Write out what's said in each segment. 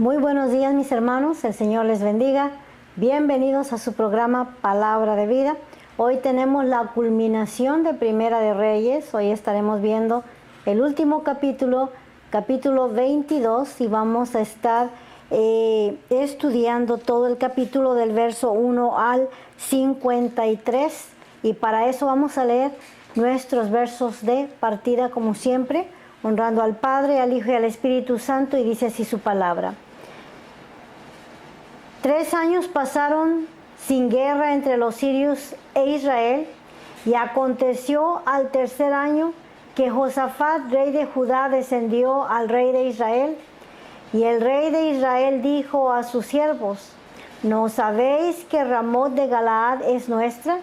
Muy buenos días, mis hermanos, el Señor les bendiga. Bienvenidos a su programa Palabra de Vida. Hoy tenemos la culminación de Primera de Reyes. Hoy estaremos viendo el último capítulo 22, y vamos a estar estudiando todo el capítulo del verso 1 al 53. Y para eso vamos a leer nuestros versos de partida, como siempre, honrando al Padre, al Hijo y al Espíritu Santo, y dice así su palabra. 3 años pasaron sin guerra entre los sirios e Israel, y aconteció al tercer año que Josafat, rey de Judá, descendió al rey de Israel. Y el rey de Israel dijo a sus siervos: ¿No sabéis que Ramot de Galaad es nuestra?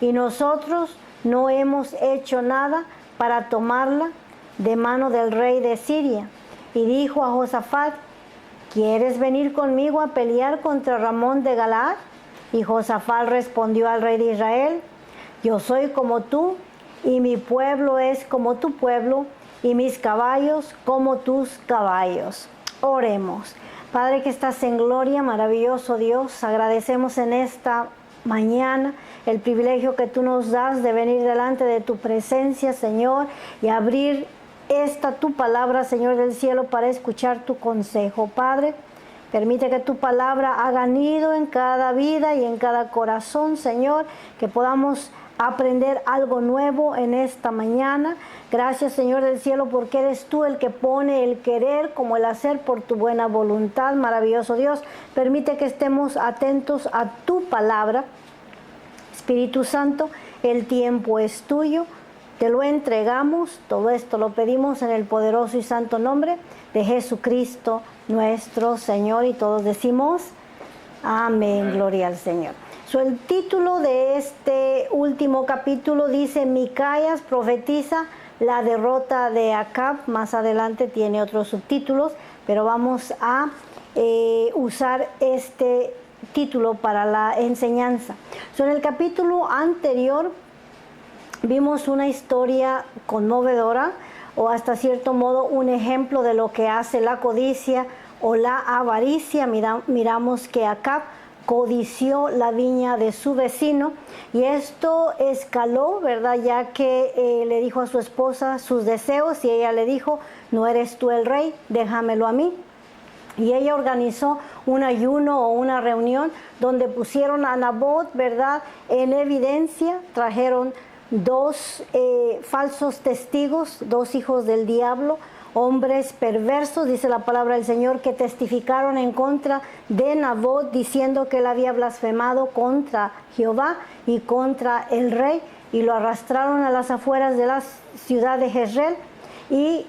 Y nosotros no hemos hecho nada para tomarla de mano del rey de Siria. Y dijo a Josafat: ¿Quieres venir conmigo a pelear contra Ramón de Galaad? Y Josafat respondió al rey de Israel: Yo soy como tú, y mi pueblo es como tu pueblo, y mis caballos como tus caballos. Oremos. Padre que estás en gloria, maravilloso Dios, agradecemos en esta mañana el privilegio que tú nos das de venir delante de tu presencia, Señor, y abrir esta tu palabra, Señor del cielo, para escuchar tu consejo. Padre, permite que tu palabra haga nido en cada vida y en cada corazón, Señor, que podamos aprender algo nuevo en esta mañana. Gracias, Señor del cielo, porque eres tú el que pone el querer como el hacer por tu buena voluntad. Maravilloso Dios, permite que estemos atentos a tu palabra. Espíritu Santo, el tiempo es tuyo. Te lo entregamos, todo esto lo pedimos en el poderoso y santo nombre de Jesucristo nuestro Señor, y todos decimos amén, gloria al Señor. El título de este último capítulo dice: Micaías profetiza la derrota de Acab. Más adelante tiene otros subtítulos, pero vamos a usar este título para la enseñanza. En el capítulo anterior vimos una historia conmovedora, o hasta cierto modo un ejemplo de lo que hace la codicia o la avaricia. Miramos que Acab codició la viña de su vecino, y esto escaló, ¿verdad? Ya que le dijo a su esposa sus deseos, y ella le dijo: no eres tú el rey, déjamelo a mí. Y ella organizó un ayuno o una reunión donde pusieron a Nabot, ¿verdad?, en evidencia. Trajeron 2 falsos testigos, 2 hijos del diablo, hombres perversos, dice la palabra del Señor, que testificaron en contra de Nabot, diciendo que él había blasfemado contra Jehová y contra el rey, y lo arrastraron a las afueras de la ciudad de Jezreel y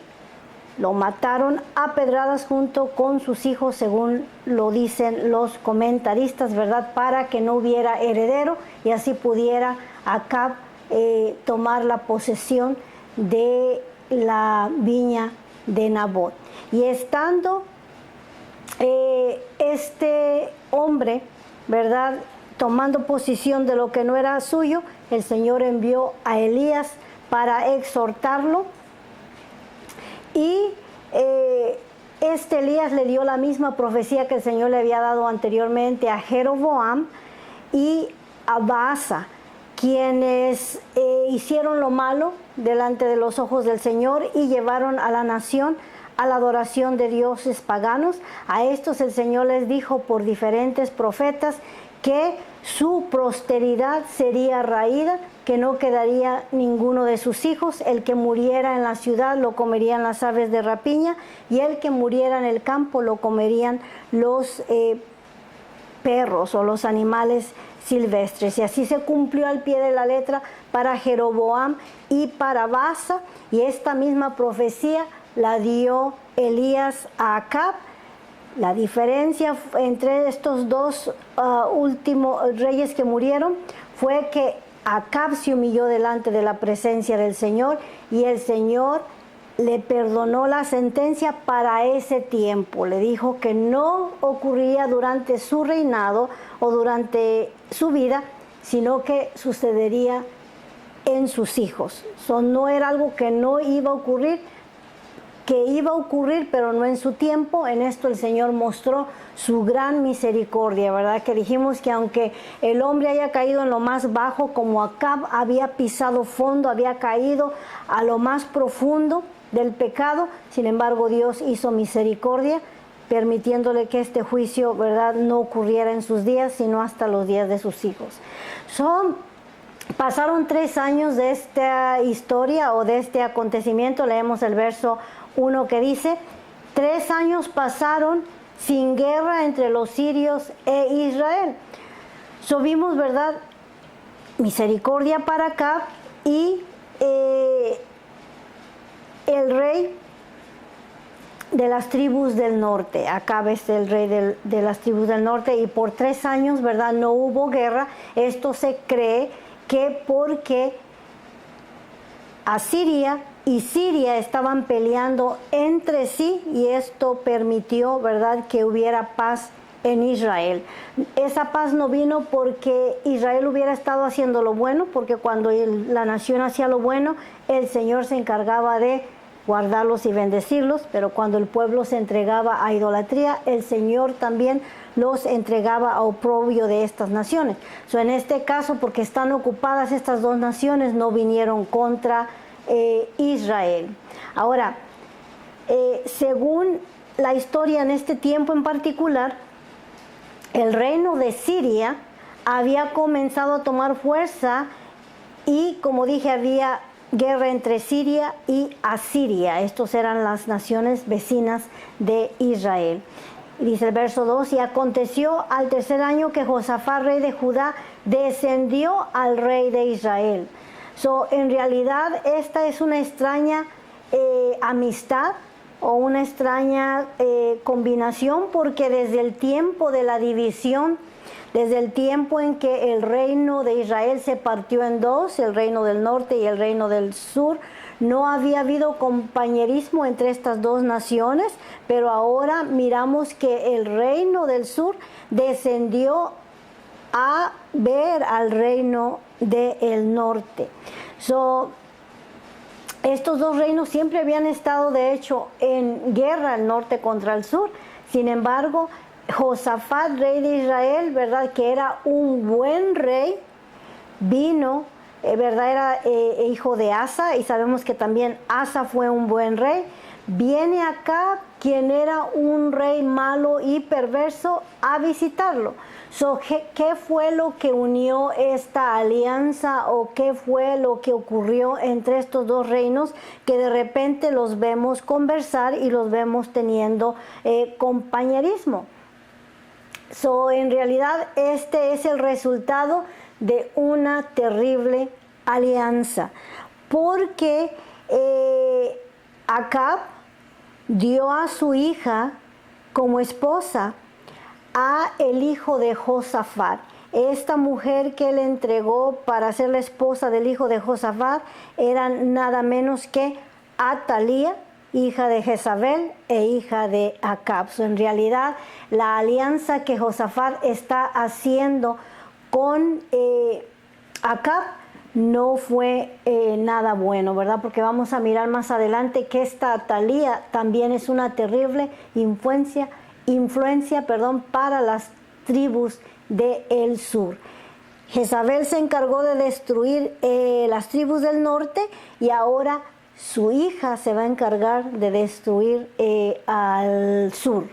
lo mataron a pedradas junto con sus hijos, según lo dicen los comentaristas, ¿verdad?, para que no hubiera heredero y así pudiera Acab tomar la posesión de la viña de Nabot. Y estando este hombre, ¿verdad?, tomando posesión de lo que no era suyo, el Señor envió a Elías para exhortarlo, y este Elías le dio la misma profecía que el Señor le había dado anteriormente a Jeroboam y a Baasa, quienes hicieron lo malo delante de los ojos del Señor y llevaron a la nación a la adoración de dioses paganos. A estos el Señor les dijo por diferentes profetas que su posteridad sería raída, que no quedaría ninguno de sus hijos. El que muriera en la ciudad lo comerían las aves de rapiña, y el que muriera en el campo lo comerían los perros o los animales silvestres. Y así se cumplió al pie de la letra para Jeroboam y para Baasa, y esta misma profecía la dio Elías a Acab. La diferencia entre estos 2 últimos reyes que murieron fue que Acab se humilló delante de la presencia del Señor, y el Señor le perdonó la sentencia para ese tiempo. Le dijo que no ocurría durante su reinado o durante su vida, sino que sucedería en sus hijos. No era algo que no iba a ocurrir, que iba a ocurrir, pero no en su tiempo. En esto el Señor mostró su gran misericordia, ¿verdad? Que dijimos que aunque el hombre haya caído en lo más bajo, como Acab había pisado fondo, había caído a lo más profundo del pecado, sin embargo Dios hizo misericordia, permitiéndole que este juicio, ¿verdad?, no ocurriera en sus días, sino hasta los días de sus hijos. Pasaron 3 años de esta historia o de este acontecimiento. Leemos el verso 1 que dice: 3 años pasaron sin guerra entre los sirios e Israel. Vimos, ¿verdad?, misericordia para Acab y el rey de las tribus del norte. Acab es el rey de las tribus del norte, y por 3 años, ¿verdad?, no hubo guerra. Esto se cree que porque Asiria y Siria estaban peleando entre sí, y esto permitió, ¿verdad?, que hubiera paz en Israel. Esa paz no vino porque Israel hubiera estado haciendo lo bueno, porque cuando la nación hacía lo bueno, el Señor se encargaba de guardarlos y bendecirlos, pero cuando el pueblo se entregaba a idolatría, el Señor también los entregaba a oprobio de estas naciones. En este caso, porque están ocupadas estas 2 naciones, no vinieron contra Israel. Ahora, según la historia en este tiempo en particular, el reino de Siria había comenzado a tomar fuerza y, como dije, había guerra entre Siria y Asiria. Estos eran las naciones vecinas de Israel. Dice el verso 2: y aconteció al 3er año que Josafat, rey de Judá, descendió al rey de Israel. En realidad esta es una extraña amistad o una extraña combinación, porque desde el tiempo de la división, desde el tiempo en que el reino de Israel se partió en 2, el reino del norte y el reino del sur, no había habido compañerismo entre estas 2 naciones, pero ahora miramos que el reino del sur descendió a ver al reino del norte. Estos 2 reinos siempre habían estado, de hecho, en guerra, el norte contra el sur. Sin embargo, Josafat, rey de Israel, ¿verdad?, que era un buen rey, vino, ¿verdad?, era hijo de Asa, y sabemos que también Asa fue un buen rey. Viene acá, quien era un rey malo y perverso, a visitarlo. ¿Qué fue lo que unió esta alianza, o qué fue lo que ocurrió entre estos 2 reinos, que de repente los vemos conversar y los vemos teniendo compañerismo? En realidad este es el resultado de una terrible alianza, porque Acab dio a su hija como esposa a el hijo de Josafat. Esta mujer que él entregó para ser la esposa del hijo de Josafat era nada menos que Atalía, hija de Jezabel e hija de Acab. En realidad, la alianza que Josafat está haciendo con Acab no fue nada bueno, ¿verdad? Porque vamos a mirar más adelante que esta Atalía también es una terrible influencia, para las tribus del sur. Jezabel se encargó de destruir las tribus del norte, y ahora su hija se va a encargar de destruir al sur.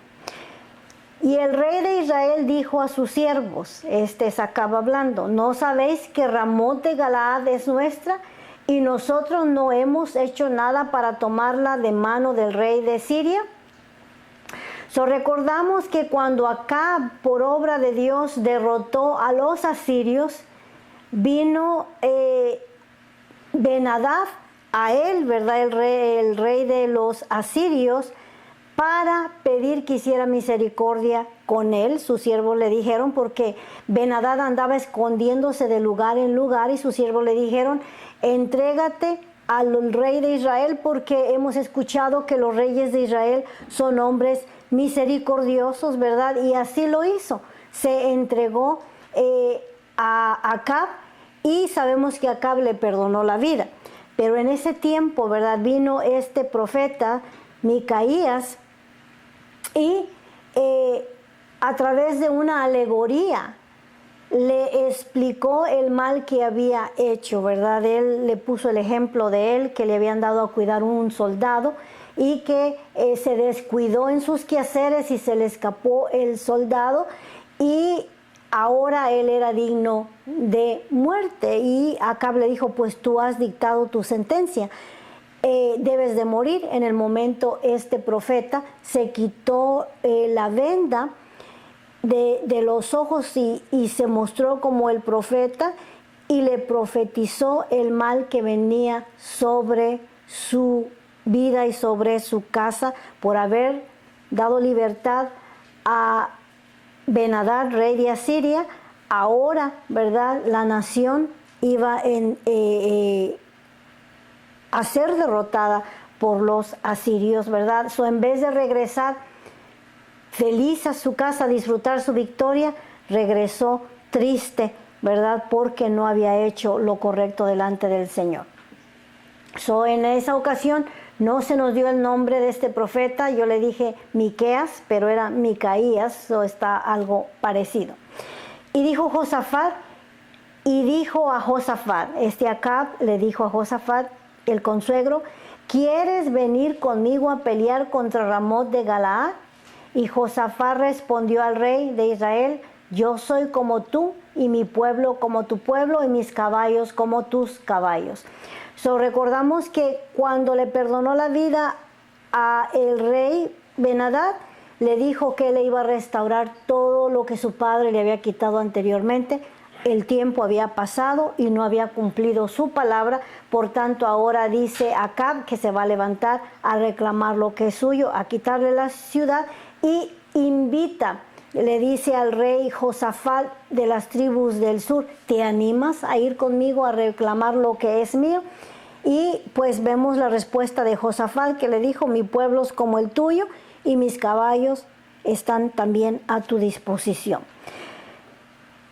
Y el rey de Israel dijo a sus siervos, este es Acab hablando: ¿no sabéis que Ramot de Galaad es nuestra, y nosotros no hemos hecho nada para tomarla de mano del rey de Siria? Recordamos que cuando Acab, por obra de Dios, derrotó a los asirios, vino Ben-Hadad a él, ¿verdad?, el rey de los asirios, para pedir que hiciera misericordia con él. Sus siervos le dijeron, porque Ben-Hadad andaba escondiéndose de lugar en lugar, y sus siervos le dijeron: entrégate al rey de Israel, porque hemos escuchado que los reyes de Israel son hombres misericordiosos, ¿verdad? Y así lo hizo. Se entregó a Acab, y sabemos que Acab le perdonó la vida. Pero en ese tiempo, ¿verdad?, vino este profeta Micaías, y a través de una alegoría le explicó el mal que había hecho, ¿verdad? Él le puso el ejemplo de él, que le habían dado a cuidar un soldado y que se descuidó en sus quehaceres y se le escapó el soldado, y ahora él era digno de muerte. Y Acab le dijo, pues tú has dictado tu sentencia, debes de morir. En el momento este profeta se quitó la venda de los ojos y se mostró como el profeta, y le profetizó el mal que venía sobre su vida y sobre su casa por haber dado libertad a Ben-Hadad, rey de Asiria. Ahora, ¿verdad?, la nación iba a ser derrotada por los asirios, ¿verdad? En vez de regresar feliz a su casa a disfrutar su victoria, regresó triste, ¿verdad?, porque no había hecho lo correcto delante del Señor. En esa ocasión no se nos dio el nombre de este profeta. Yo le dije Miqueas, pero era Micaías, está algo parecido. Y dijo Josafat, Acab le dijo a Josafat, el consuegro, ¿quieres venir conmigo a pelear contra Ramot de Galaad? Y Josafat respondió al rey de Israel, yo soy como tú, y mi pueblo como tu pueblo, y mis caballos como tus caballos. Recordamos que cuando le perdonó la vida a el rey Ben-Hadad, le dijo que le iba a restaurar todo lo que su padre le había quitado anteriormente. El tiempo había pasado y no había cumplido su palabra, por tanto ahora dice Acab que se va a levantar a reclamar lo que es suyo, a quitarle la ciudad, y invita, le dice al rey Josafat de las tribus del sur, ¿te animas a ir conmigo a reclamar lo que es mío? Y pues vemos la respuesta de Josafat, que le dijo, mi pueblo es como el tuyo y mis caballos están también a tu disposición.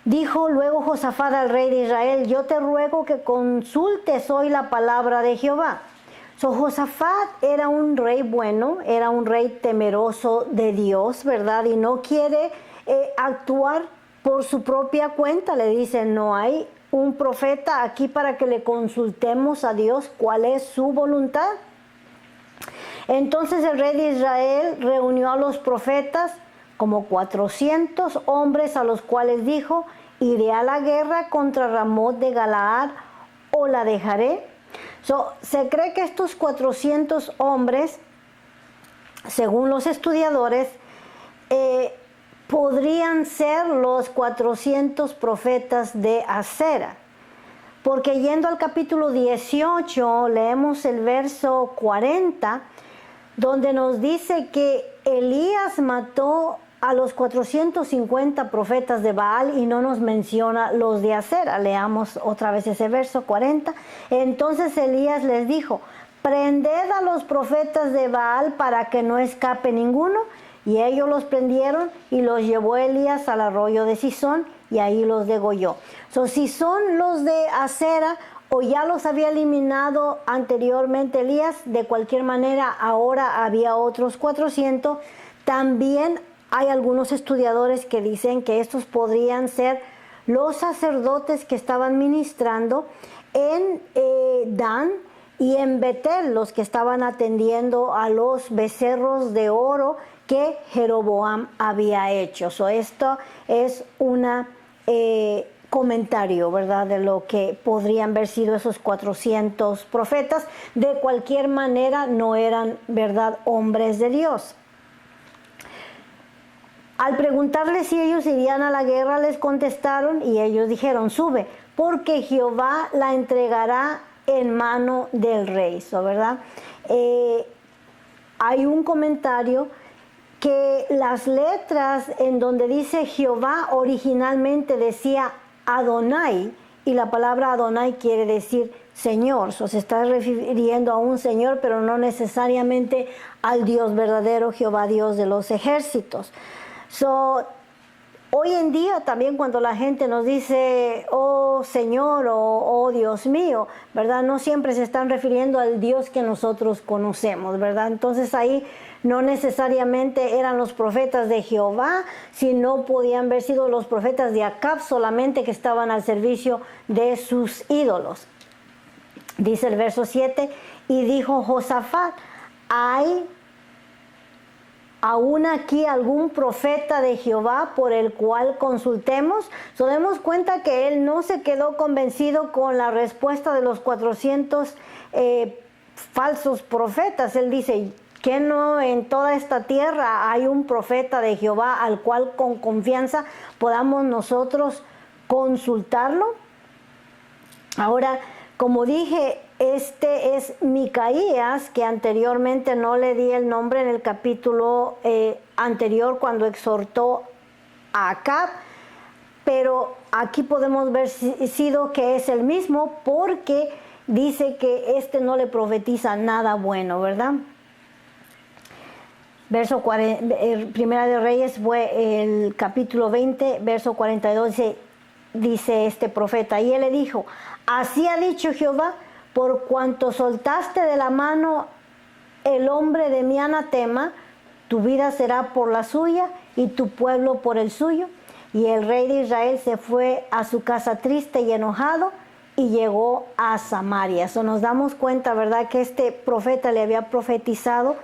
Dijo luego Josafat al rey de Israel, yo te ruego que consultes hoy la palabra de Jehová. Josafat era un rey bueno, era un rey temeroso de Dios, ¿verdad? Y no quiere actuar por su propia cuenta. Le dice, no hay un profeta aquí para que le consultemos a Dios cuál es su voluntad. Entonces el rey de Israel reunió a los profetas, como 400 hombres, a los cuales dijo, iré a la guerra contra Ramot de Galaad o la dejaré. Se cree que estos 400 hombres, según los estudiadores, podrían ser los 400 profetas de Acera, porque yendo al capítulo 18 leemos el verso 40, donde nos dice que Elías mató a los 450 profetas de Baal y no nos menciona los de Acera. Leamos otra vez ese verso 40. Entonces Elías les dijo, prended a los profetas de Baal para que no escape ninguno. Y ellos los prendieron y los llevó Elías al arroyo de Sison y ahí los degolló. Si son los de Acera o ya los había eliminado anteriormente Elías, de cualquier manera ahora había otros 400. También hay algunos estudiadores que dicen que estos podrían ser los sacerdotes que estaban ministrando en Dan y en Betel, los que estaban atendiendo a los becerros de oro que Jeroboam había hecho. Esto es un comentario, ¿verdad?, de lo que podrían haber sido esos 400 profetas. De cualquier manera no eran, ¿verdad?, hombres de Dios. Al preguntarles si ellos irían a la guerra, les contestaron y ellos dijeron, sube, porque Jehová la entregará en mano del rey. ¿Verdad? Hay un comentario que las letras en donde dice Jehová originalmente decía Adonai, y la palabra Adonai quiere decir Señor. Se está refiriendo a un Señor, pero no necesariamente al Dios verdadero, Jehová Dios de los ejércitos. Hoy en día también cuando la gente nos dice, oh Señor, oh Dios mío, ¿verdad? No siempre se están refiriendo al Dios que nosotros conocemos, ¿verdad? Entonces ahí no necesariamente eran los profetas de Jehová, sino podían haber sido los profetas de Acab solamente que estaban al servicio de sus ídolos. Dice el verso 7, y dijo Josafat, ¿hay aún aquí algún profeta de Jehová por el cual consultemos? Nos damos cuenta que él no se quedó convencido con la respuesta de los 400 falsos profetas. Él dice, que no en toda esta tierra hay un profeta de Jehová al cual con confianza podamos nosotros consultarlo. Ahora, como dije, este es Micaías, que anteriormente no le di el nombre en el capítulo anterior cuando exhortó a Acab, pero aquí podemos ver sido que es el mismo porque dice que este no le profetiza nada bueno, ¿verdad? Verso 40, Primera de Reyes fue el capítulo 20, verso 42, dice este profeta, y él le dijo, así ha dicho Jehová, por cuanto soltaste de la mano el hombre de mi anatema, tu vida será por la suya y tu pueblo por el suyo. Y el rey de Israel se fue a su casa triste y enojado y llegó a Samaria. Eso nos damos cuenta, ¿verdad?, que este profeta le había profetizado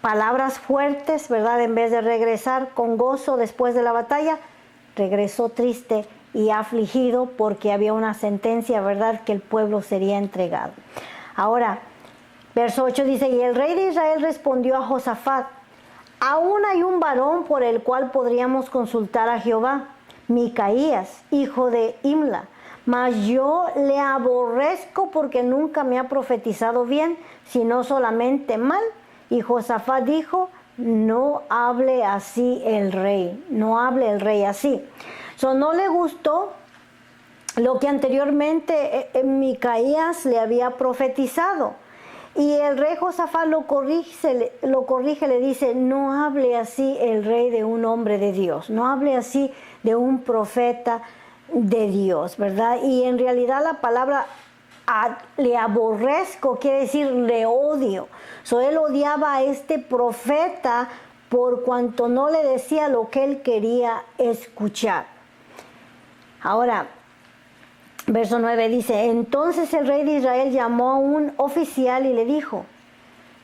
palabras fuertes, ¿verdad? En vez de regresar con gozo después de la batalla, regresó triste y afligido porque había una sentencia, ¿verdad?, que el pueblo sería entregado. Ahora, verso 8 dice, y el rey de Israel respondió a Josafat, aún hay un varón por el cual podríamos consultar a Jehová, Micaías, hijo de Imla, mas yo le aborrezco porque nunca me ha profetizado bien, sino solamente mal. Y Josafat dijo, no hable así el rey, no hable el rey así. No le gustó lo que anteriormente Micaías le había profetizado. Y el rey Josafat lo corrige, le dice, no hable así el rey de un hombre de Dios, no hable así de un profeta de Dios, ¿verdad? Y en realidad la palabra le aborrezco quiere decir le odio. Él odiaba a este profeta por cuanto no le decía lo que él quería escuchar. Ahora, verso 9 dice, entonces el rey de Israel llamó a un oficial y le dijo,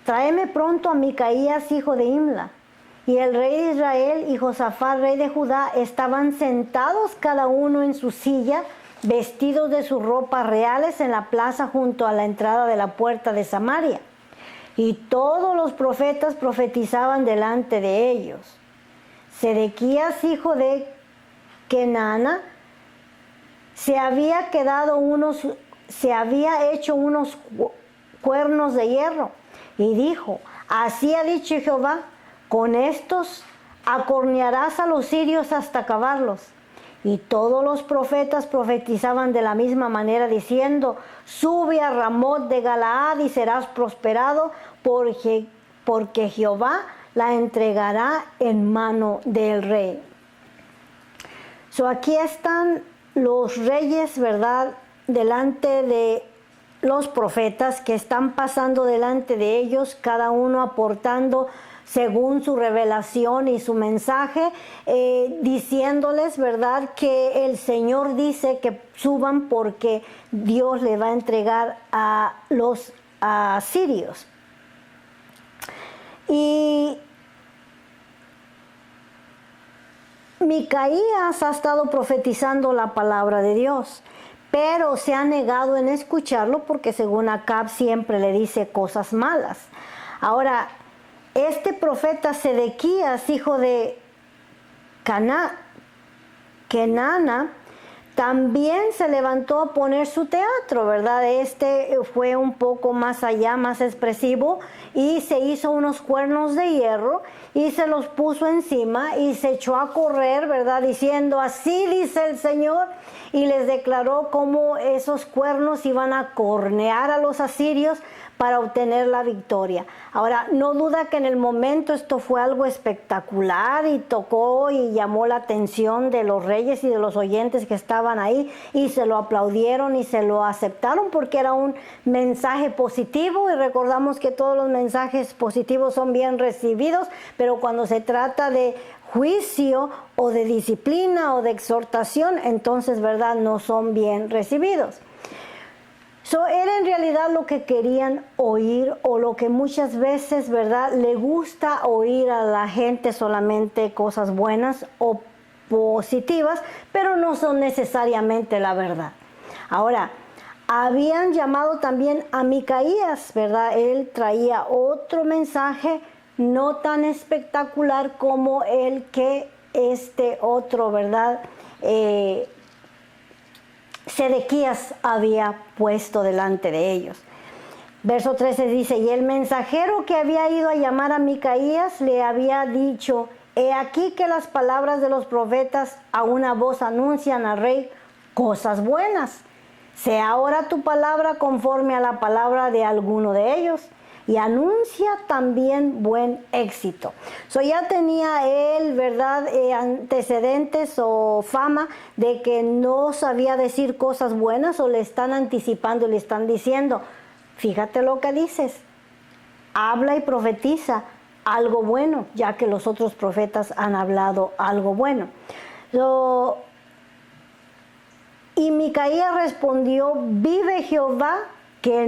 tráeme pronto a Micaías, hijo de Imla. Y el rey de Israel y Josafat, rey de Judá, estaban sentados cada uno en su silla, vestidos de sus ropas reales en la plaza junto a la entrada de la puerta de Samaria. Y todos los profetas profetizaban delante de ellos. Sedequías, hijo de Kenana, se había hecho unos cuernos de hierro y dijo, así ha dicho Jehová, con estos acornearás a los sirios hasta acabarlos. Y todos los profetas profetizaban de la misma manera diciendo, sube a Ramot de Galaad y serás prosperado porque Jehová la entregará en mano del rey. Aquí están los reyes, ¿verdad?, delante de los profetas que están pasando delante de ellos, cada uno aportando según su revelación y su mensaje, diciéndoles, ¿verdad?, que el Señor dice que suban porque Dios le va a entregar a los asirios. Y Micaías ha estado profetizando la palabra de Dios, pero se ha negado en escucharlo porque según Acab siempre le dice cosas malas. Ahora, este profeta Sedequías, hijo de Kenana, también se levantó a poner su teatro, ¿verdad? Este fue un poco más allá, más expresivo, y se hizo unos cuernos de hierro y se los puso encima y se echó a correr, ¿verdad? Diciendo, así dice el Señor, y les declaró cómo esos cuernos iban a cornear a los asirios para obtener la victoria. Ahora, no duda que en el momento esto fue algo espectacular y tocó y llamó la atención de los reyes y de los oyentes que estaban ahí, y se lo aplaudieron y se lo aceptaron porque era un mensaje positivo, y recordamos que todos los mensajes positivos son bien recibidos, pero cuando se trata de juicio o de disciplina o de exhortación, entonces, ¿verdad?, no son bien recibidos. Era en realidad lo que querían oír, o lo que muchas veces, ¿verdad?, le gusta oír a la gente, solamente cosas buenas o positivas, pero no son necesariamente la verdad. Ahora, habían llamado también a Micaías, ¿verdad? Él traía otro mensaje no tan espectacular como el que este otro, ¿verdad?, Sedequías había puesto delante de ellos. Verso 13 dice, y el mensajero que había ido a llamar a Micaías le había dicho, he aquí que las palabras de los profetas a una voz anuncian al rey cosas buenas. Sea ahora tu palabra conforme a la palabra de alguno de ellos, y anuncia también buen éxito. Ya tenía él, ¿verdad?, antecedentes o fama de que no sabía decir cosas buenas, o le están anticipando y le están diciendo, fíjate lo que dices, habla y profetiza algo bueno, ya que los otros profetas han hablado algo bueno. Y Micaías respondió, vive Jehová que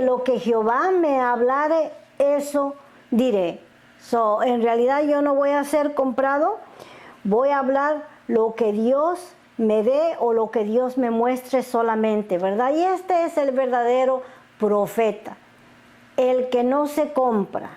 lo que Jehová me hablare, eso diré. En realidad yo no voy a ser comprado, voy a hablar lo que Dios me dé o lo que Dios me muestre solamente, ¿verdad? Y este es el verdadero profeta, el que no se compra,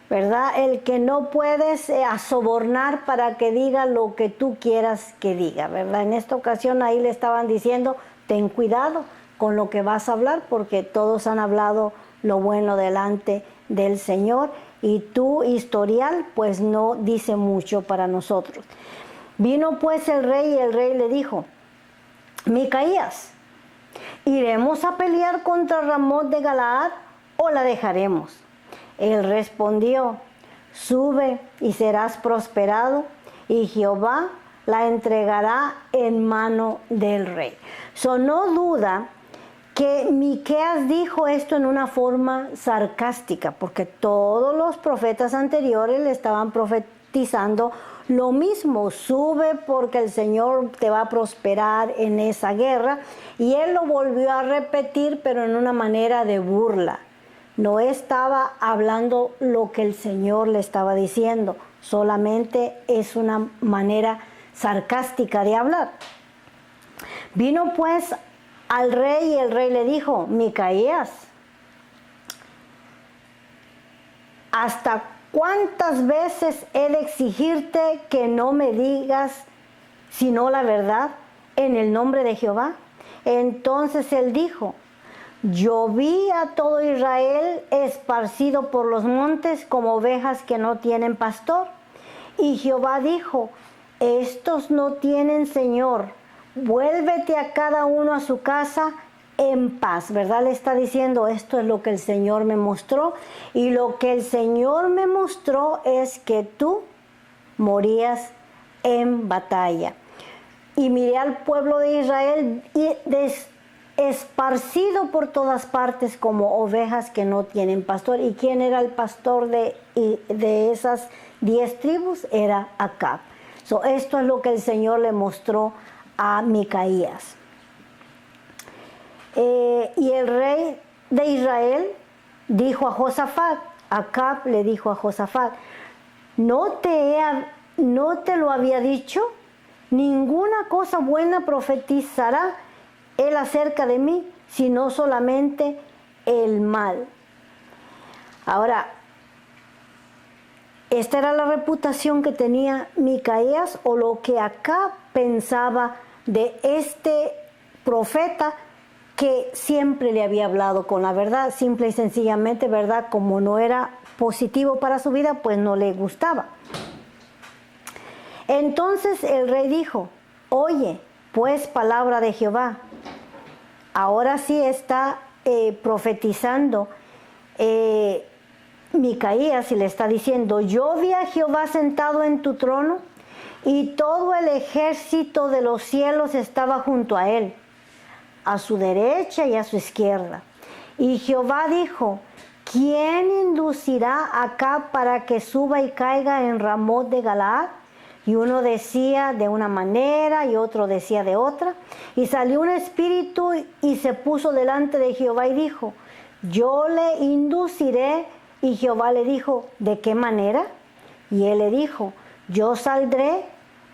¿verdad? El que no puedes sobornar para que diga lo que tú quieras que diga, ¿verdad? En esta ocasión ahí le estaban diciendo, ten cuidado con lo que vas a hablar, porque todos han hablado lo bueno delante del Señor, y tu historial pues no dice mucho para nosotros. Vino pues el rey, y el rey le dijo, Micaías, ¿iremos a pelear contra Ramot de Galaad o la dejaremos? Él respondió, sube y serás prosperado, y Jehová la entregará en mano del rey. No duda que Miqueas dijo esto en una forma sarcástica, porque todos los profetas anteriores le estaban profetizando lo mismo, sube porque el Señor te va a prosperar en esa guerra, y él lo volvió a repetir, pero en una manera de burla. No estaba hablando lo que el Señor le estaba diciendo, solamente es una manera sarcástica de hablar. Vino pues al rey, y el rey le dijo, Micaías, ¿hasta cuántas veces he de exigirte que no me digas sino la verdad en el nombre de Jehová? Entonces él dijo, yo vi a todo Israel esparcido por los montes como ovejas que no tienen pastor. Y Jehová dijo, estos no tienen señor, vuélvete a cada uno a su casa en paz, ¿verdad? Le está diciendo, esto es lo que el Señor me mostró, y lo que el Señor me mostró es que tú morías en batalla. Y miré al pueblo de Israel esparcido por todas partes como ovejas que no tienen pastor. ¿Y quién era el pastor de esas 10 tribus? Era Acab. Esto es lo que el Señor le mostró a Micaías. Y el rey de Israel dijo a Josafat, Acab le dijo a Josafat, ¿no te lo había dicho? Ninguna cosa buena profetizará él acerca de mí, sino solamente el mal. Ahora, Esta era la reputación que tenía Micaías, o lo que Acab pensaba de este profeta que siempre le había hablado con la verdad, simple y sencillamente, ¿verdad? Como no era positivo para su vida, pues no le gustaba. Entonces el rey dijo: oye, pues, palabra de Jehová. Ahora sí está profetizando Micaías, y le está diciendo: yo vi a Jehová sentado en tu trono, y todo el ejército de los cielos estaba junto a él, a su derecha y a su izquierda. Y Jehová dijo: ¿quién inducirá acá para que suba y caiga en Ramot de Galaad? Y uno decía de una manera y otro decía de otra. Y salió un espíritu y se puso delante de Jehová y dijo: yo le induciré. Y Jehová le dijo: ¿de qué manera? Y él le dijo: yo saldré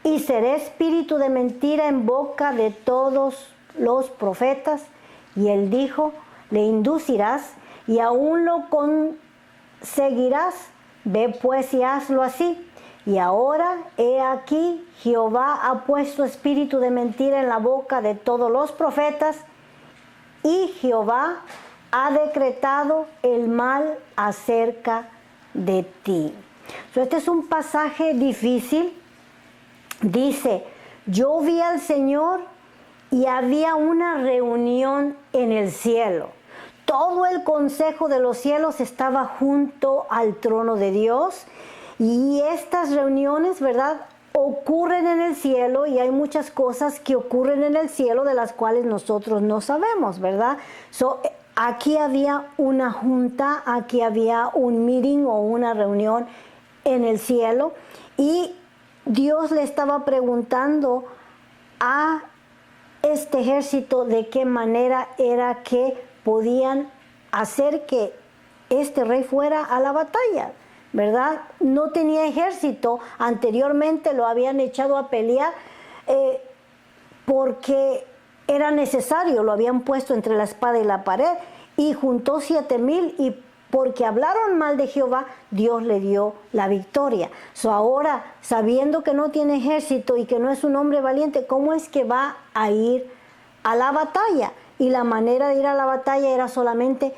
y seré espíritu de mentira en boca de todos los profetas. Y él dijo: le inducirás y aún lo conseguirás. Ve pues y hazlo así. Y ahora, he aquí, Jehová ha puesto espíritu de mentira en la boca de todos los profetas, y Jehová ha decretado el mal acerca de ti. Este es un pasaje difícil. Dice: yo vi al Señor y había una reunión en el cielo. Todo el consejo de los cielos estaba junto al trono de Dios. Y estas reuniones, ¿verdad?, ocurren en el cielo, y hay muchas cosas que ocurren en el cielo de las cuales nosotros no sabemos, ¿verdad? Aquí había una junta, aquí había un meeting o una reunión en el cielo, y Dios le estaba preguntando a este ejército de qué manera era que podían hacer que este rey fuera a la batalla, ¿verdad? No tenía ejército, anteriormente lo habían echado a pelear porque era necesario, lo habían puesto entre la espada y la pared, y juntó 7,000, y porque hablaron mal de Jehová, Dios le dio la victoria. Ahora, sabiendo que no tiene ejército y que no es un hombre valiente, ¿cómo es que va a ir a la batalla? Y la manera de ir a la batalla era solamente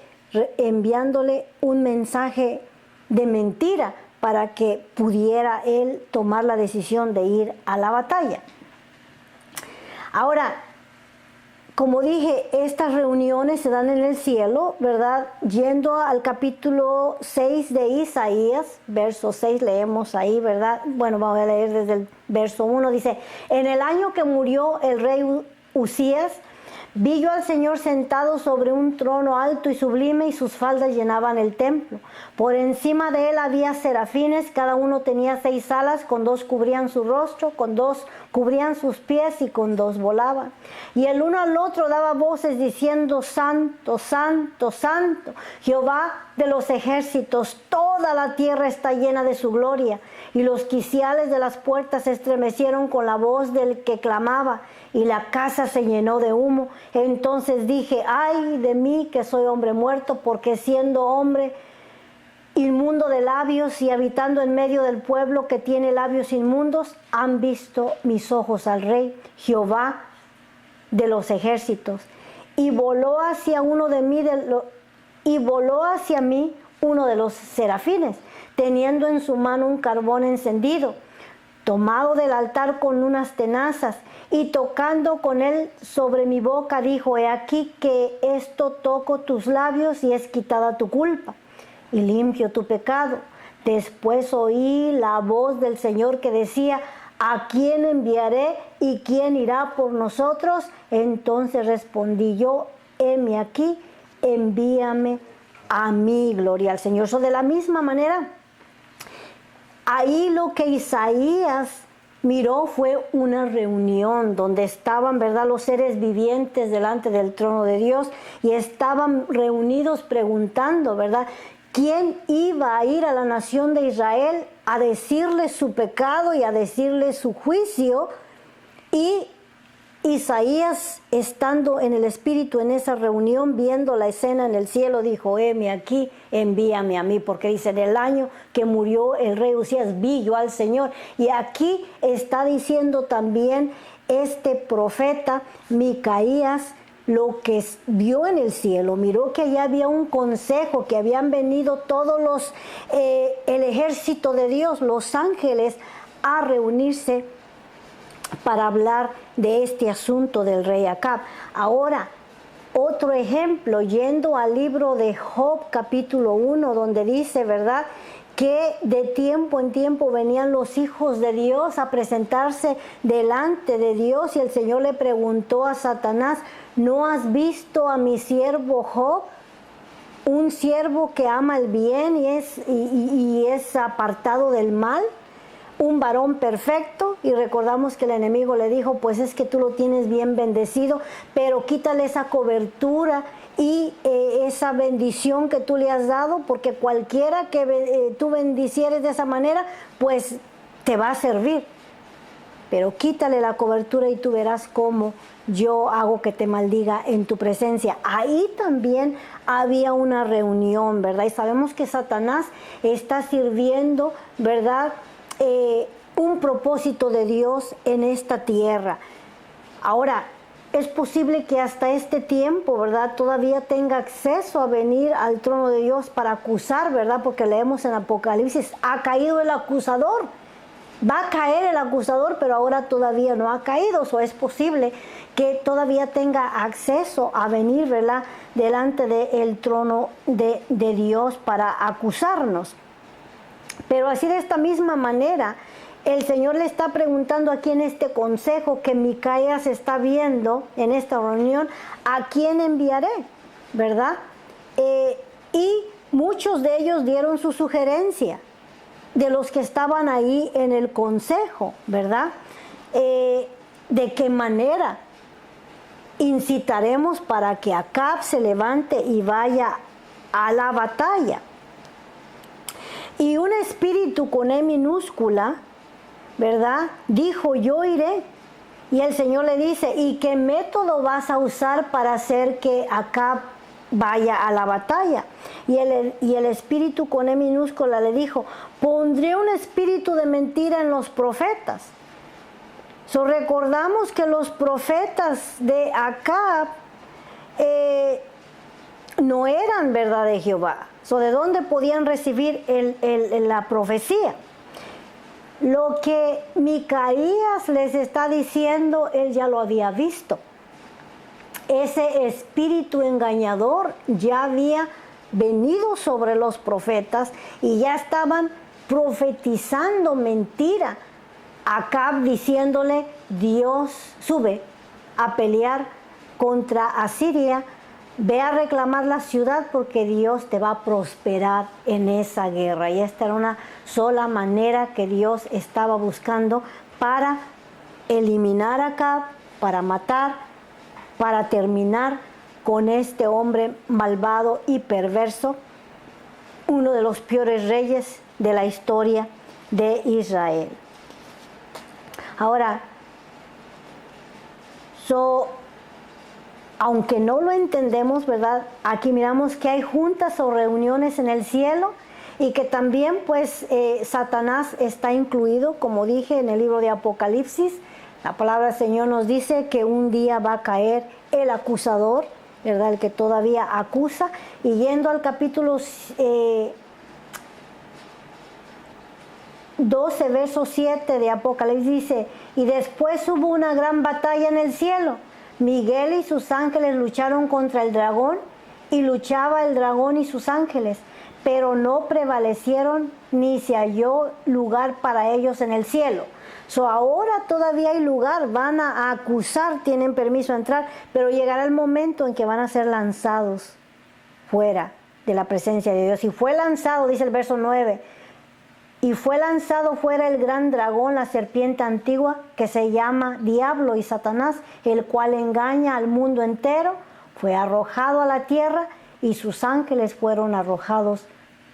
enviándole un mensaje de mentira para que pudiera él tomar la decisión de ir a la batalla. Ahora, como dije, estas reuniones se dan en el cielo, ¿verdad? Yendo al capítulo 6 de Isaías, verso 6, leemos ahí, ¿verdad? Bueno, vamos a leer desde el verso 1, dice: en el año que murió el rey Usías, vi yo al Señor sentado sobre un trono alto y sublime, y sus faldas llenaban el templo. Por encima de él había serafines, cada uno tenía 6 alas, con 2 cubrían su rostro, con 2 cubrían sus pies, y con 2 volaban. Y el uno al otro daba voces diciendo: santo, santo, santo, Jehová de los ejércitos, toda la tierra está llena de su gloria. Y los quiciales de las puertas se estremecieron con la voz del que clamaba, y la casa se llenó de humo. Entonces dije: ay de mí, que soy hombre muerto, porque siendo hombre inmundo de labios y habitando en medio del pueblo que tiene labios inmundos, han visto mis ojos al Rey, Jehová de los ejércitos. Y voló hacia mí uno de los serafines, teniendo en su mano un carbón encendido, tomado del altar con unas tenazas, y tocando con él sobre mi boca, dijo: he aquí que esto toco tus labios, y es quitada tu culpa, y limpio tu pecado. Después oí la voz del Señor que decía: ¿a quién enviaré, y quién irá por nosotros? Entonces respondí yo: heme aquí, envíame a mí. Gloria al Señor. De la misma manera, ahí lo que Isaías miró fue una reunión donde estaban, ¿verdad?, los seres vivientes delante del trono de Dios, y estaban reunidos preguntando, ¿verdad?, quién iba a ir a la nación de Israel a decirle su pecado y a decirle su juicio. Y Isaías, estando en el Espíritu en esa reunión, viendo la escena en el cielo, dijo, heme aquí, envíame a mí, porque dice, en el año que murió el rey Usías, vi yo al Señor. Y aquí está diciendo también este profeta Micaías, lo que vio en el cielo, miró que allá había un consejo, que habían venido todos el ejército de Dios, los ángeles, a reunirse para hablar de este asunto del rey Acab. Ahora, otro ejemplo, yendo al libro de Job, capítulo 1, donde dice, ¿verdad?, que de tiempo en tiempo venían los hijos de Dios a presentarse delante de Dios, y el Señor le preguntó a Satanás, ¿no has visto a mi siervo Job? Un siervo que ama el bien y es apartado del mal, un varón perfecto. Y recordamos que el enemigo le dijo, pues es que tú lo tienes bien bendecido, pero quítale esa cobertura y esa bendición que tú le has dado, porque cualquiera que tú bendicieres de esa manera, pues te va a servir. Pero quítale la cobertura y tú verás cómo yo hago que te maldiga en tu presencia. Ahí también había una reunión, ¿verdad? Y sabemos que Satanás está sirviendo, ¿verdad?, un propósito de Dios en esta tierra. Ahora, es posible que hasta este tiempo, ¿verdad?, todavía tenga acceso a venir al trono de Dios para acusar, ¿verdad? Porque leemos en Apocalipsis, ha caído el acusador. Va a caer el acusador, pero ahora todavía no ha caído. O es posible que todavía tenga acceso a venir, ¿verdad?, delante del trono de Dios para acusarnos. Pero así, de esta misma manera, el Señor le está preguntando aquí en este consejo que Micaías está viendo en esta reunión, ¿a quién enviaré?, ¿verdad? Y muchos de ellos dieron su sugerencia, de los que estaban ahí en el consejo, ¿verdad? ¿De qué manera incitaremos para que Acab se levante y vaya a la batalla? Y un espíritu con E minúscula, ¿verdad?, dijo, yo iré. Y el Señor le dice, ¿y qué método vas a usar para hacer que Acab vaya a la batalla? Y el espíritu con E minúscula le dijo, pondré un espíritu de mentira en los profetas. Recordamos que los profetas de Acab no eran, ¿verdad?, de Jehová. ¿De dónde podían recibir la profecía? Lo que Micaías les está diciendo, él ya lo había visto. Ese espíritu engañador ya había venido sobre los profetas y ya estaban profetizando mentira. Acab diciéndole, Dios sube a pelear contra Asiria, ve a reclamar la ciudad porque Dios te va a prosperar en esa guerra. Y esta era una sola manera que Dios estaba buscando para eliminar a Acab, para matar, para terminar con este hombre malvado y perverso, uno de los peores reyes de la historia de Israel. Ahora, aunque no lo entendemos, ¿verdad?, aquí miramos que hay juntas o reuniones en el cielo y que también, pues, Satanás está incluido, como dije en el libro de Apocalipsis. La palabra del Señor nos dice que un día va a caer el acusador, ¿verdad?, el que todavía acusa. Y yendo al capítulo 12, verso 7 de Apocalipsis, dice, y después hubo una gran batalla en el cielo. Miguel y sus ángeles lucharon contra el dragón, y luchaba el dragón y sus ángeles, pero no prevalecieron, ni se halló lugar para ellos en el cielo. Ahora todavía hay lugar, van a acusar, tienen permiso a entrar, pero llegará el momento en que van a ser lanzados fuera de la presencia de Dios. Y fue lanzado, dice el verso 9, y fue lanzado fuera el gran dragón, la serpiente antigua, que se llama Diablo y Satanás, el cual engaña al mundo entero. Fue arrojado a la tierra y sus ángeles fueron arrojados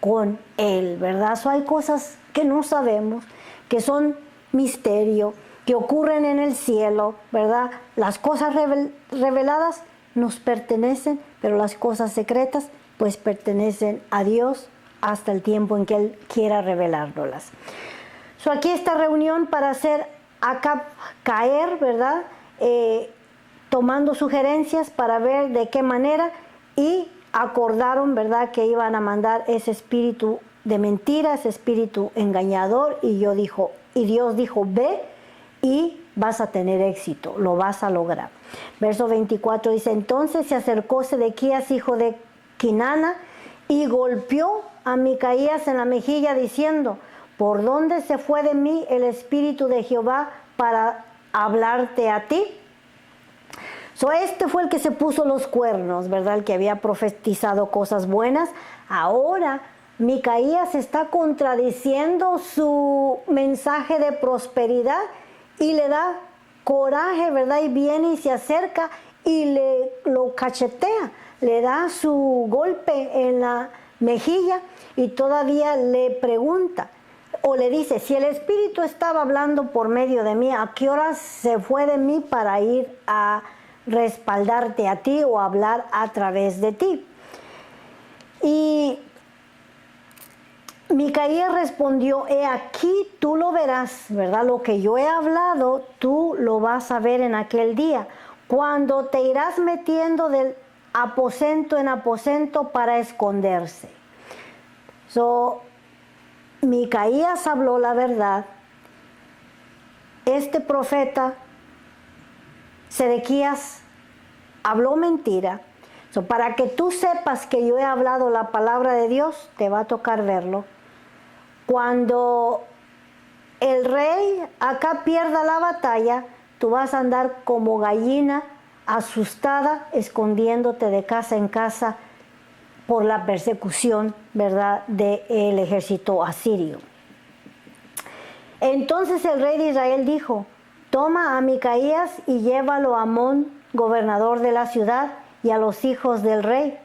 con él, ¿verdad? Hay cosas que no sabemos, que son misterio, que ocurren en el cielo, ¿verdad? Las cosas reveladas nos pertenecen, pero las cosas secretas pues pertenecen a Dios hasta el tiempo en que Él quiera revelárnoslas. Aquí esta reunión para hacer acá caer, ¿verdad? Tomando sugerencias para ver de qué manera, y acordaron, ¿verdad?, que iban a mandar ese espíritu de mentira, ese espíritu engañador, y Dios dijo, ve y vas a tener éxito, lo vas a lograr. Verso 24 dice, entonces se acercó Sedequías, hijo de Quinana, y golpeó a Micaías en la mejilla diciendo, ¿por dónde se fue de mí el espíritu de Jehová para hablarte a ti? Este fue el que se puso los cuernos, ¿verdad? El que había profetizado cosas buenas. Ahora Micaías está contradiciendo su mensaje de prosperidad y le da coraje, ¿verdad? Y viene y se acerca y lo cachetea, le da su golpe en la mejilla y todavía le pregunta o le dice, si el espíritu estaba hablando por medio de mí, ¿a qué hora se fue de mí para ir a respaldarte a ti o hablar a través de ti? Y Micaías respondió, he aquí tú lo verás, ¿verdad? Lo que yo he hablado, tú lo vas a ver en aquel día, cuando te irás metiendo del aposento en aposento para esconderse. Micaías habló la verdad. Este profeta Sedequías habló mentira. Para que tú sepas que yo he hablado la palabra de Dios, te va a tocar verlo. Cuando el rey acá pierda la batalla, tú vas a andar como gallina asustada, escondiéndote de casa en casa por la persecución, ¿verdad?, del ejército asirio. Entonces el rey de Israel dijo, toma a Micaías y llévalo a Amón, gobernador de la ciudad, y a los hijos del rey,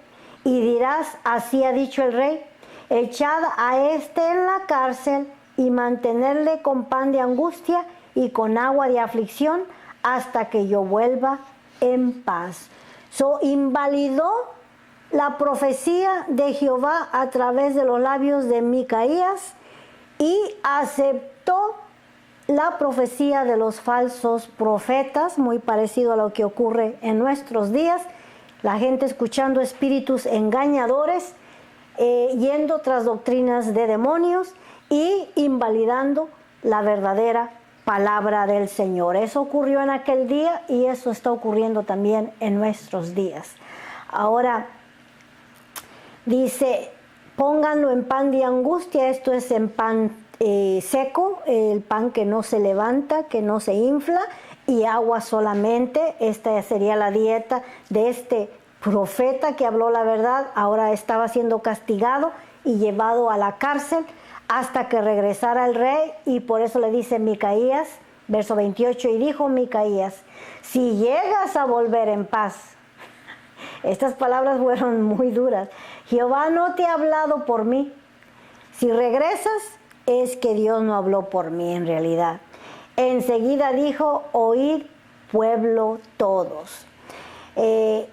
y dirás, así ha dicho el rey, echad a este en la cárcel y mantenerle con pan de angustia y con agua de aflicción hasta que yo vuelva en paz. Invalidó la profecía de Jehová a través de los labios de Micaías y aceptó la profecía de los falsos profetas, muy parecido a lo que ocurre en nuestros días. La gente escuchando espíritus engañadores, yendo tras doctrinas de demonios y invalidando la verdadera palabra del Señor. Eso ocurrió en aquel día y eso está ocurriendo también en nuestros días. Ahora dice, pónganlo en pan de angustia, esto es en pan seco, el pan que no se levanta, que no se infla, y agua solamente. Esta sería la dieta de este profeta que habló la verdad. Ahora estaba siendo castigado y llevado a la cárcel hasta que regresara el rey, y por eso le dice Micaías, verso 28, y dijo Micaías, si llegas a volver en paz. Estas palabras fueron muy duras. Jehová no te ha hablado por mí. Si regresas, es que Dios no habló por mí en realidad. Enseguida dijo, oíd pueblo todos.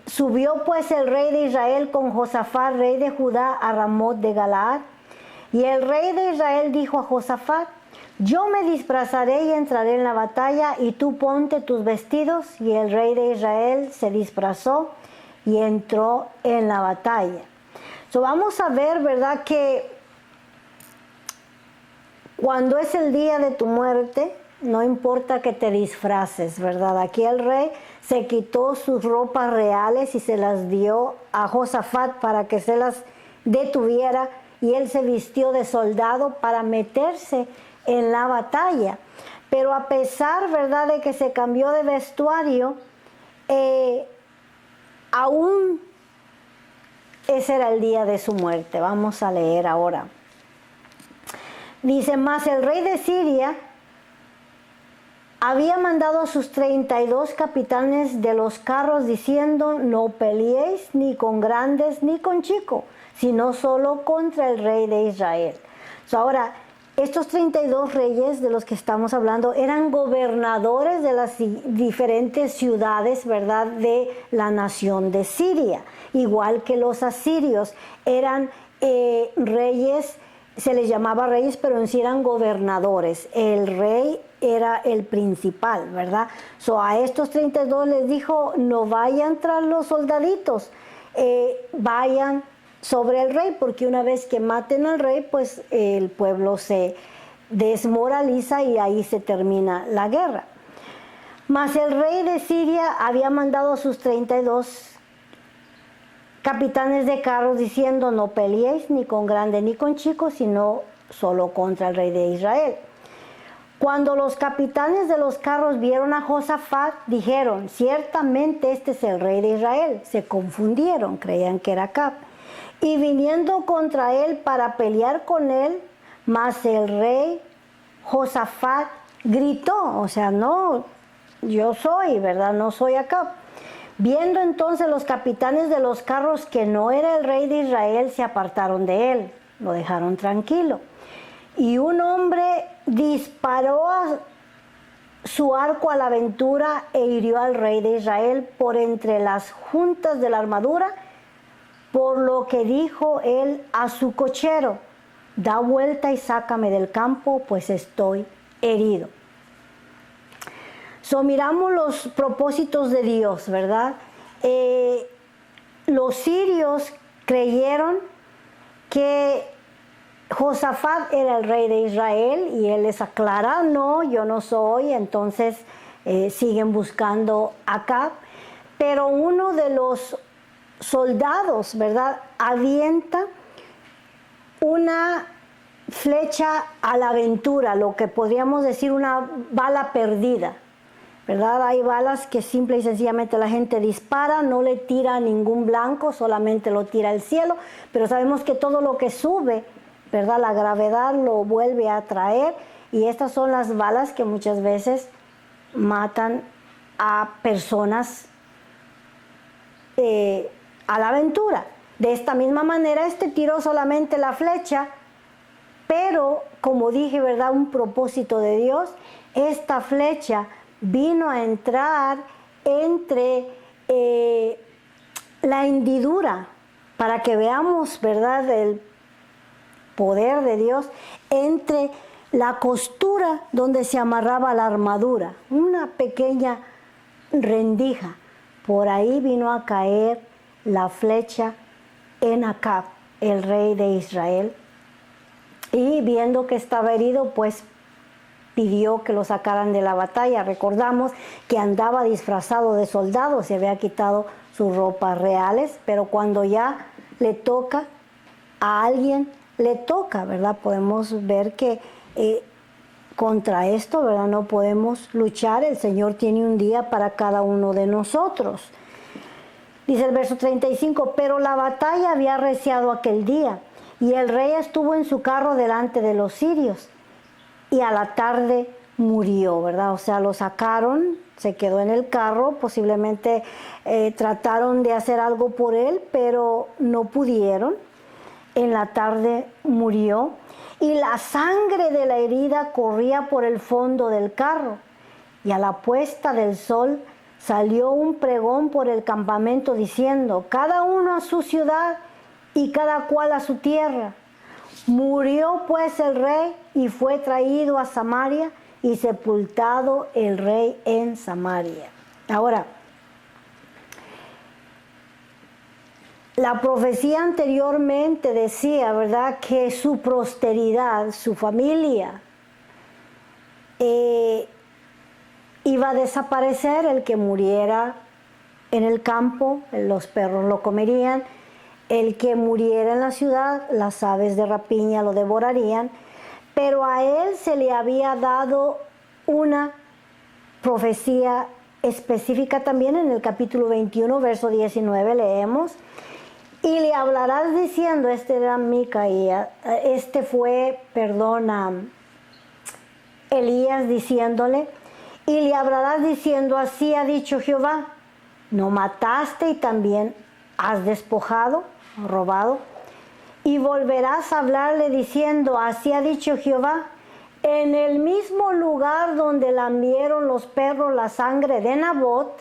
Subió pues el rey de Israel con Josafat, rey de Judá, a Ramot de Galaad. Y el rey de Israel dijo a Josafat, yo me disfrazaré y entraré en la batalla, y tú ponte tus vestidos. Y el rey de Israel se disfrazó y entró en la batalla. Vamos a ver, ¿verdad?, que cuando es el día de tu muerte, no importa que te disfraces, ¿verdad? Aquí el rey se quitó sus ropas reales y se las dio a Josafat para que se las detuviera, y él se vistió de soldado para meterse en la batalla. Pero a pesar, ¿verdad?, de que se cambió de vestuario, aún ese era el día de su muerte. Vamos a leer ahora. Dice, mas el rey de Siria había mandado a sus 32 capitanes de los carros diciendo, no peleéis ni con grandes ni con chicos, sino solo contra el rey de Israel. Ahora, estos 32 reyes de los que estamos hablando eran gobernadores de las diferentes ciudades, ¿verdad?, de la nación de Siria. Igual que los asirios, eran reyes, se les llamaba reyes, pero en sí eran gobernadores. El rey era el principal, ¿verdad? A estos 32 les dijo, no vayan tras los soldaditos, vayan sobre el rey, porque una vez que maten al rey, pues el pueblo se desmoraliza y ahí se termina la guerra. Mas el rey de Siria había mandado a sus 32 capitanes de carros diciendo, no peleéis ni con grandes ni con chicos, sino solo contra el rey de Israel. Cuando los capitanes de los carros vieron a Josafat, dijeron, ciertamente este es el rey de Israel. Se confundieron, creían que era Acab. Y viniendo contra él para pelear con él, mas el rey Josafat gritó, o sea, no, yo soy, ¿verdad? No soy Acab. Viendo entonces los capitanes de los carros que no era el rey de Israel, se apartaron de él, lo dejaron tranquilo. Y un hombre disparó su arco a la aventura e hirió al rey de Israel por entre las juntas de la armadura, por lo que dijo él a su cochero, da vuelta y sácame del campo, pues estoy herido. Miramos los propósitos de Dios, ¿verdad? Los sirios creyeron que Josafat era el rey de Israel y él les aclara, no, yo no soy, entonces siguen buscando a Acab. Pero uno de los soldados, ¿verdad?, avienta una flecha a la aventura, lo que podríamos decir una bala perdida, ¿verdad? Hay balas que simple y sencillamente la gente dispara, no le tira a ningún blanco, solamente lo tira al cielo, pero sabemos que todo lo que sube, ¿verdad?, la gravedad lo vuelve a traer, y estas son las balas que muchas veces matan a personas a la aventura. De esta misma manera, este tiró solamente la flecha, pero como dije, ¿verdad?, un propósito de Dios, esta flecha vino a entrar entre la hendidura, para que veamos, ¿verdad?, el poder de Dios, entre la costura donde se amarraba la armadura, una pequeña rendija. Por ahí vino a caer la flecha en Acab, el rey de Israel, y viendo que estaba herido, pues pidió que lo sacaran de la batalla. Recordamos que andaba disfrazado de soldado, se había quitado sus ropas reales, pero cuando ya le toca a alguien, le toca, ¿verdad? Podemos ver que contra esto, ¿verdad?, no podemos luchar. El Señor tiene un día para cada uno de nosotros. Dice el verso 35, pero la batalla había arreciado aquel día, y el rey estuvo en su carro delante de los sirios, y a la tarde murió, ¿verdad? O sea, lo sacaron, se quedó en el carro, posiblemente trataron de hacer algo por él, pero no pudieron. En la tarde murió, y la sangre de la herida corría por el fondo del carro, y a la puesta del sol salió un pregón por el campamento diciendo, cada uno a su ciudad y cada cual a su tierra. Murió pues el rey y fue traído a Samaria y sepultado el rey en Samaria. Ahora, la profecía anteriormente decía, ¿verdad?, que su posteridad, su familia, iba a desaparecer. El que muriera en el campo, los perros lo comerían. El que muriera en la ciudad, las aves de rapiña lo devorarían. Pero a él se le había dado una profecía específica también. En el capítulo 21, verso 19 leemos, y le hablarás diciendo, este era Micaías, Elías diciéndole, y le hablarás diciendo, así ha dicho Jehová, no mataste y también has despojado, robado, y volverás a hablarle diciendo, así ha dicho Jehová, en el mismo lugar donde lambieron los perros la sangre de Nabot,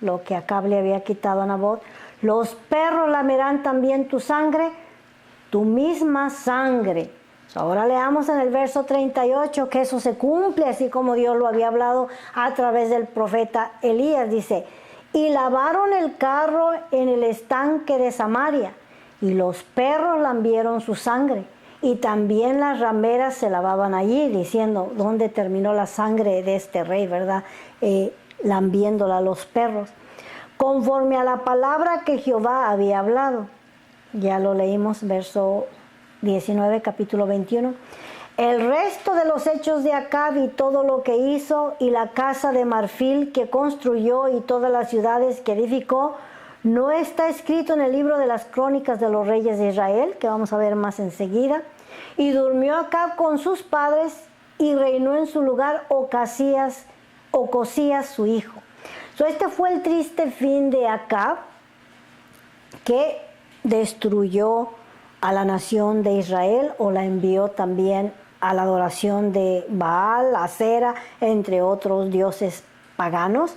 lo que Acab le había quitado a Nabot, los perros lamerán también tu sangre, tu misma sangre. Ahora leamos en el verso 38 que eso se cumple así como Dios lo había hablado a través del profeta Elías. Dice, y lavaron el carro en el estanque de Samaria, y los perros lambieron su sangre, y también las rameras se lavaban allí, diciendo, ¿dónde terminó la sangre de este rey, verdad? Lambiéndola a los perros, conforme a la palabra que Jehová había hablado. Ya lo leímos, verso 19, capítulo 21. El resto de los hechos de Acab y todo lo que hizo, y la casa de marfil que construyó y todas las ciudades que edificó, no está escrito en el libro de las crónicas de los reyes de Israel, que vamos a ver más enseguida. Y durmió Acab con sus padres, y reinó en su lugar Ocosías su hijo. Este fue el triste fin de Acab, que destruyó a la nación de Israel, o la envió también a la adoración de Baal, Acera, entre otros dioses paganos.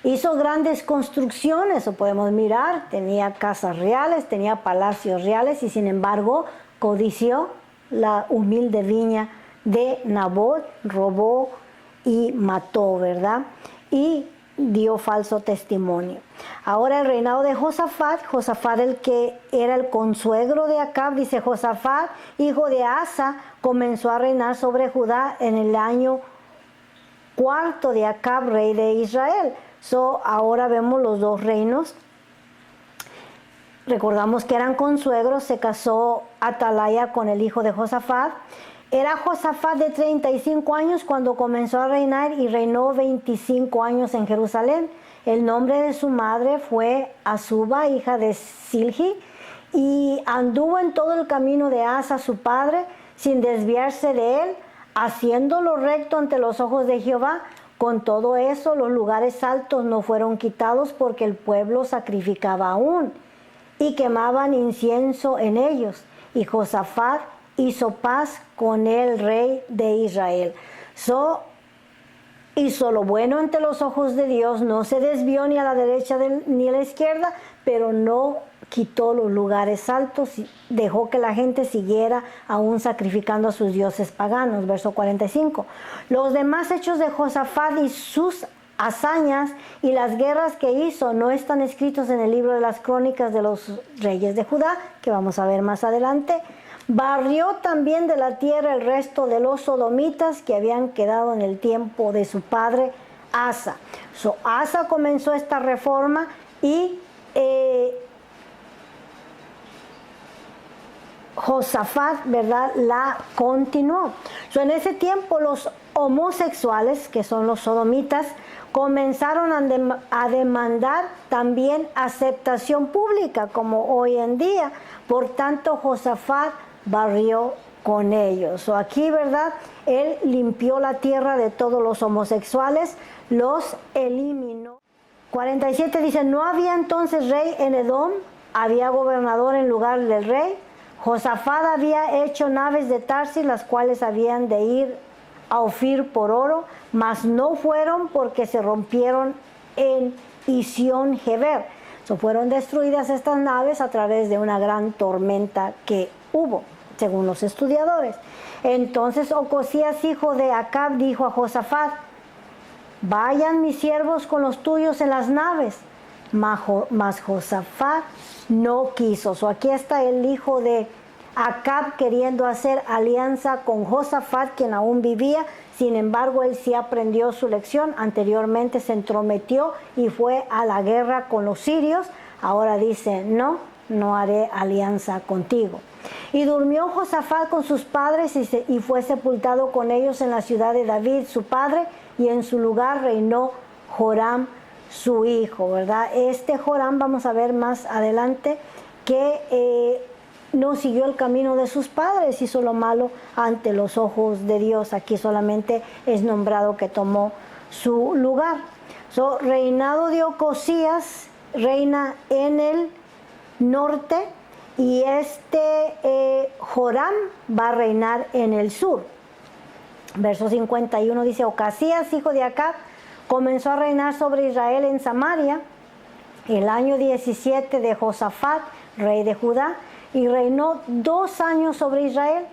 Hizo grandes construcciones, o podemos mirar, tenía casas reales, tenía palacios reales, y sin embargo codició la humilde viña de Nabot, robó y mató, ¿verdad? Y dio falso testimonio. Ahora el reinado de Josafat, el que era el consuegro de Acab, dice, Josafat, hijo de Asa, comenzó a reinar sobre Judá en el año 4 de Acab, rey de Israel. Ahora vemos los dos reinos. Recordamos que eran consuegros. Se casó Atalaya con el hijo de Josafat. Era Josafat de 35 años cuando comenzó a reinar, y reinó 25 años en Jerusalén. El nombre de su madre fue Azuba, hija de Silgi, y anduvo en todo el camino de Asa su padre, sin desviarse de él, haciendo lo recto ante los ojos de Jehová. Con todo eso, los lugares altos no fueron quitados, porque el pueblo sacrificaba aún, y quemaban incienso en ellos. Y Josafat hizo paz con el rey de Israel. Hizo lo bueno ante los ojos de Dios, no se desvió ni a la derecha ni a la izquierda, pero no quitó los lugares altos, dejó que la gente siguiera aún sacrificando a sus dioses paganos. Verso 45. Los demás hechos de Josafat y sus hazañas y las guerras que hizo no están escritos en el libro de las crónicas de los reyes de Judá, que vamos a ver más adelante. Barrió también de la tierra el resto de los sodomitas que habían quedado en el tiempo de su padre Asa. Asa comenzó esta reforma, y Josafat, ¿verdad?, la continuó. En ese tiempo los homosexuales, que son los sodomitas, comenzaron a demandar también aceptación pública, como hoy en día. Por tanto, Josafat barrió con ellos. Aquí, ¿verdad?, él limpió la tierra de todos los homosexuales, los eliminó. 47 dice, no había entonces rey en Edom, había gobernador en lugar del rey. Josafat había hecho naves de Tarsis, las cuales habían de ir a Ofir por oro, mas no fueron, porque se rompieron en Isión Geber. Fueron destruidas estas naves a través de una gran tormenta que hubo, según los estudiadores. Entonces Ocosías, hijo de Acab, dijo a Josafat, vayan mis siervos con los tuyos en las naves. Mas Josafat no quiso. Aquí está el hijo de Acab queriendo hacer alianza con Josafat, quien aún vivía. Sin embargo, él sí aprendió su lección. Anteriormente se entrometió y fue a la guerra con los sirios. Ahora dice, no haré alianza contigo. Y durmió Josafat con sus padres y fue sepultado con ellos en la ciudad de David, su padre, y en su lugar reinó Joram, su hijo, ¿verdad? Joram, vamos a ver más adelante, que no siguió el camino de sus padres, hizo lo malo ante los ojos de Dios. Aquí solamente es nombrado que tomó su lugar. Reinado de Ocosías, reina en el norte, y Joram va a reinar en el sur. Verso 51 dice, Ocasías, hijo de Acab, comenzó a reinar sobre Israel en Samaria el año 17 de Josafat, rey de Judá, y reinó 2 años sobre Israel,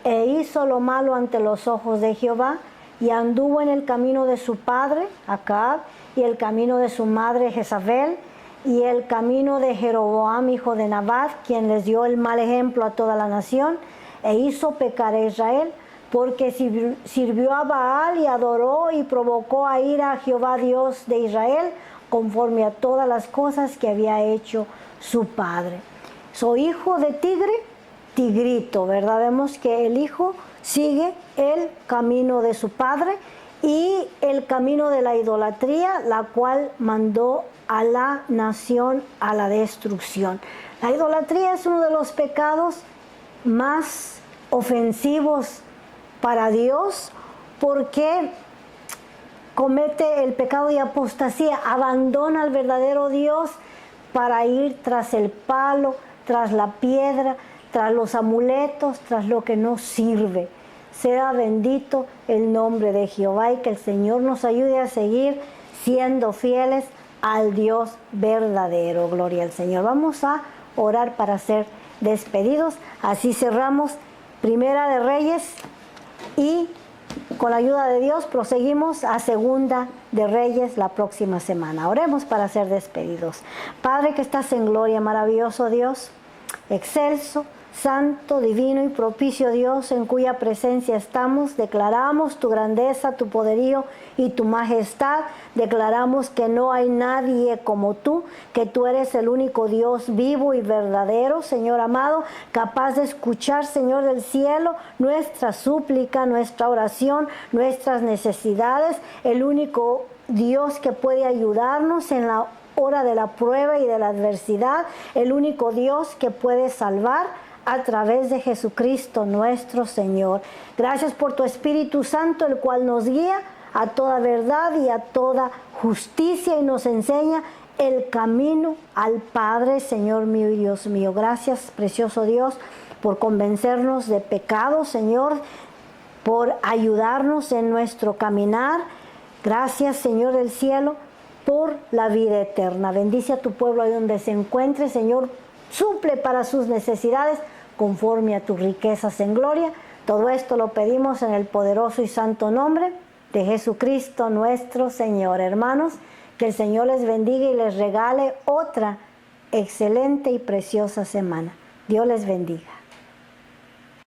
e hizo lo malo ante los ojos de Jehová, y anduvo en el camino de su padre, Acab, y el camino de su madre, Jezabel, y el camino de Jeroboam, hijo de Nabat, quien les dio el mal ejemplo a toda la nación, e hizo pecar a Israel, porque sirvió a Baal y adoró y provocó a ira a Jehová Dios de Israel, conforme a todas las cosas que había hecho su padre. Soy hijo de tigre, tigrito, ¿verdad? Vemos que el hijo sigue el camino de su padre y el camino de la idolatría, la cual mandó a la nación a la destrucción. La idolatría es uno de los pecados más ofensivos para Dios, porque comete el pecado de apostasía, abandona al verdadero Dios para ir tras el palo, tras la piedra, tras los amuletos, tras lo que no sirve. Sea bendito el nombre de Jehová, y que el Señor nos ayude a seguir siendo fieles al Dios verdadero. Gloria al Señor. Vamos a orar para ser despedidos. Así cerramos Primera de Reyes y con la ayuda de Dios proseguimos a Segunda de Reyes la próxima semana. Oremos para ser despedidos. Padre que estás en gloria, maravilloso Dios, excelso, santo, divino y propicio Dios, en cuya presencia estamos, declaramos tu grandeza, tu poderío y tu majestad. Declaramos que no hay nadie como tú, que tú eres el único Dios vivo y verdadero, Señor amado, capaz de escuchar, Señor del cielo, nuestra súplica, nuestra oración, nuestras necesidades, el único Dios que puede ayudarnos en la hora de la prueba y de la adversidad, el único Dios que puede salvar a través de Jesucristo nuestro Señor. Gracias por tu Espíritu Santo, el cual nos guía a toda verdad y a toda justicia y nos enseña el camino al Padre, Señor mío y Dios mío. Gracias, precioso Dios, por convencernos de pecado, Señor, por ayudarnos en nuestro caminar. Gracias, Señor del cielo, por la vida eterna. Bendice a tu pueblo ahí donde se encuentre, Señor. Suple para sus necesidades conforme a tus riquezas en gloria. Todo esto lo pedimos en el poderoso y santo nombre de Jesucristo nuestro Señor. Hermanos, que el Señor les bendiga y les regale otra excelente y preciosa semana. Dios les bendiga.